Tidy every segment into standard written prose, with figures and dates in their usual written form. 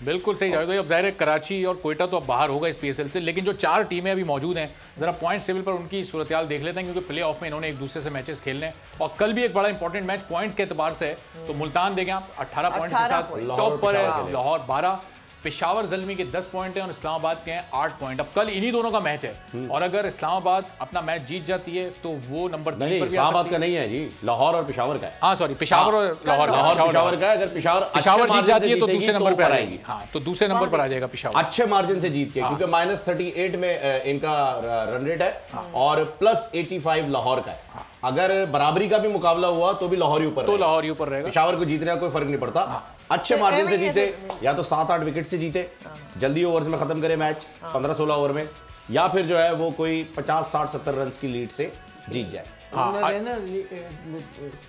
बिल्कुल सही जावेद भाई। अब ज़ाहिर है कराची और कोयटा तो अब बाहर होगा इस पीएसएल से, लेकिन जो 4 टीमें अभी मौजूद हैं जरा पॉइंट टेबल पर उनकी सूरत हाल देख लेते हैं, क्योंकि प्ले ऑफ में इन्होंने एक दूसरे से मैचेस खेलने हैं और कल भी एक बड़ा इंपॉर्टेंट मैच पॉइंट्स के एतबार से है। तो मुल्तान देखें आप 18 पॉइंट के साथ टॉप पर है, लाहौर 12, पेशावर ज़ल्मी के 10 पॉइंट हैं और इस्लामाबाद के हैं 8 पॉइंट। अब कल इन्हीं दोनों का मैच है और अगर इस्लामाबाद अपना मैच जीत जाती है तो वो नंबर 3 पर भी आ सकती है। इस्लामाबाद का नहीं है जी, लाहौर और पेशावर का है। हाँ सॉरी, पेशावर और लाहौर पेशावर का है। अगर पेशावर जीत जाती है तो दूसरे नंबर पर आएगी। हाँ, तो दूसरे नंबर पर आ जाएगा पेशावर अच्छे मार्जिन से जीत के, क्योंकि -38 में इनका रन रेट है और +85 लाहौर का है। अगर बराबरी का भी मुकाबला हुआ तो भी लाहौर ही ऊपर, तो लाहौर ही ऊपर रहेगा। पेशावर को जीतने का कोई फर्क नहीं पड़ता। अच्छे मार्जिन से जीते, या तो 7-8 विकेट से जीते, जल्दी ओवर्स में खत्म करे मैच 15-16 ओवर में, या फिर जो है वो कोई 50-60-70 रन की लीड से जीत जाए।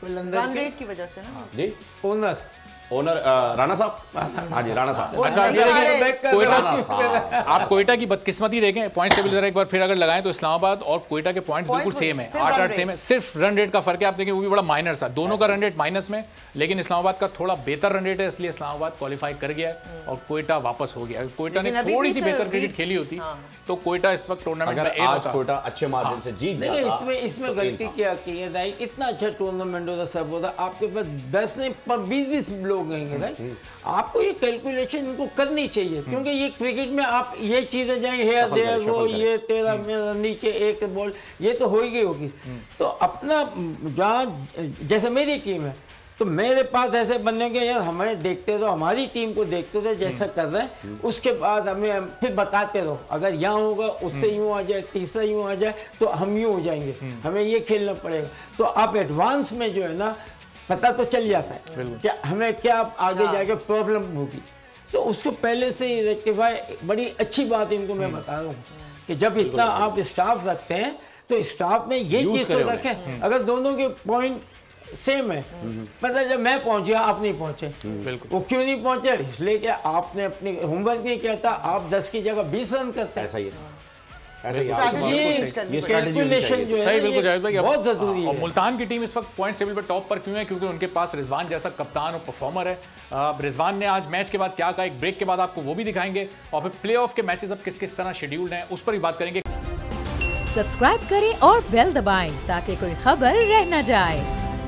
रन रेट की वजह से ना जी ओनर राणा साहब। हाँ जी, राणा साहब। अच्छा, आप कोयटा की बदकिस्मती देखें, पॉइंट टेबल जरा एक बार फिर अगर लगाएं तो इस्लामाबाद और कोयटा के पॉइंट्स बिल्कुल सेम है, 8-8 सेम है, सिर्फ रन रेट का फर्क है। आप देखें वो भी बड़ा माइनर सा, दोनों का रन रेट माइनस में, लेकिन इस्लामाबाद का थोड़ा बेहतर रन रेट है, इसलिए इस्लामाबाद क्वालिफाई कर गया है और कोयटा वापस हो गया। कोयटा ने थोड़ी सी बेहतर क्रिकेट खेली होती तो कोयटा इस वक्त टूर्नामेंट में आज कोयटा अच्छे मार्जिन से जीत जाता। इसमें गलती क्या की है भाई, इतना अच्छा टूर्नामेंट होता सब होता, आपके पास 10 नहीं पर 20 लोग रहेंगे भाई। आपको ये कैलकुलेशन इनको करनी चाहिए, क्योंकि ये क्रिकेट में आप ये चीजें जाएंगे हेयर देयर वो ये तेरा मेरा नीचे एक बॉल, ये तो हो ही होगी। तो अपना जहाँ जैसे मेरी टीम है तो मेरे पास ऐसे बनने के यार हमें देखते रहो, हमारी टीम को देखते रहो जैसा कर रहे हैं, उसके बाद हमें फिर बताते रहो अगर यहाँ होगा उससे यूँ आ जाए, तीसरा यूँ आ जाए तो हम यूँ हो जाएंगे, हमें ये खेलना पड़ेगा। तो आप एडवांस में जो है ना पता तो चल जाता है कि हमें क्या आगे जाके प्रॉब्लम होगी, तो उसको पहले से ही रेक्टिफाई। बड़ी अच्छी बात इनको मैं बता रहा हूँ कि जब इतना आप स्टाफ रखते हैं तो स्टाफ में ये चीज़ तो रखें। अगर दोनों के पॉइंट सेम है, पता जब मैं पहुंचा आप नहीं पहुंचे, वो क्यों नहीं पहुंचे, इसलिए कि आपने अपनी होमवर्क नहीं किया था, आप 10 की जगह 20 रन करते हैं। ऐसा ही है, ये कैलकुलेशन जो है बिल्कुल जावेद भाई बहुत जरूरी है। और मुल्तान की टीम इस वक्त पॉइंट टेबल पर टॉप पर क्यों है, क्योंकि उनके पास रिजवान जैसा कप्तान और परफॉर्मर है। रिजवान ने आज मैच के बाद क्या कहा, एक ब्रेक के बाद आपको वो भी दिखाएंगे और फिर प्ले ऑफ के मैचेस अब किस किस तरह शेड्यूल्ड हैं उस पर भी बात करेंगे। सब्सक्राइब करें और बेल दबाएं ताकि कोई खबर रह न जाए।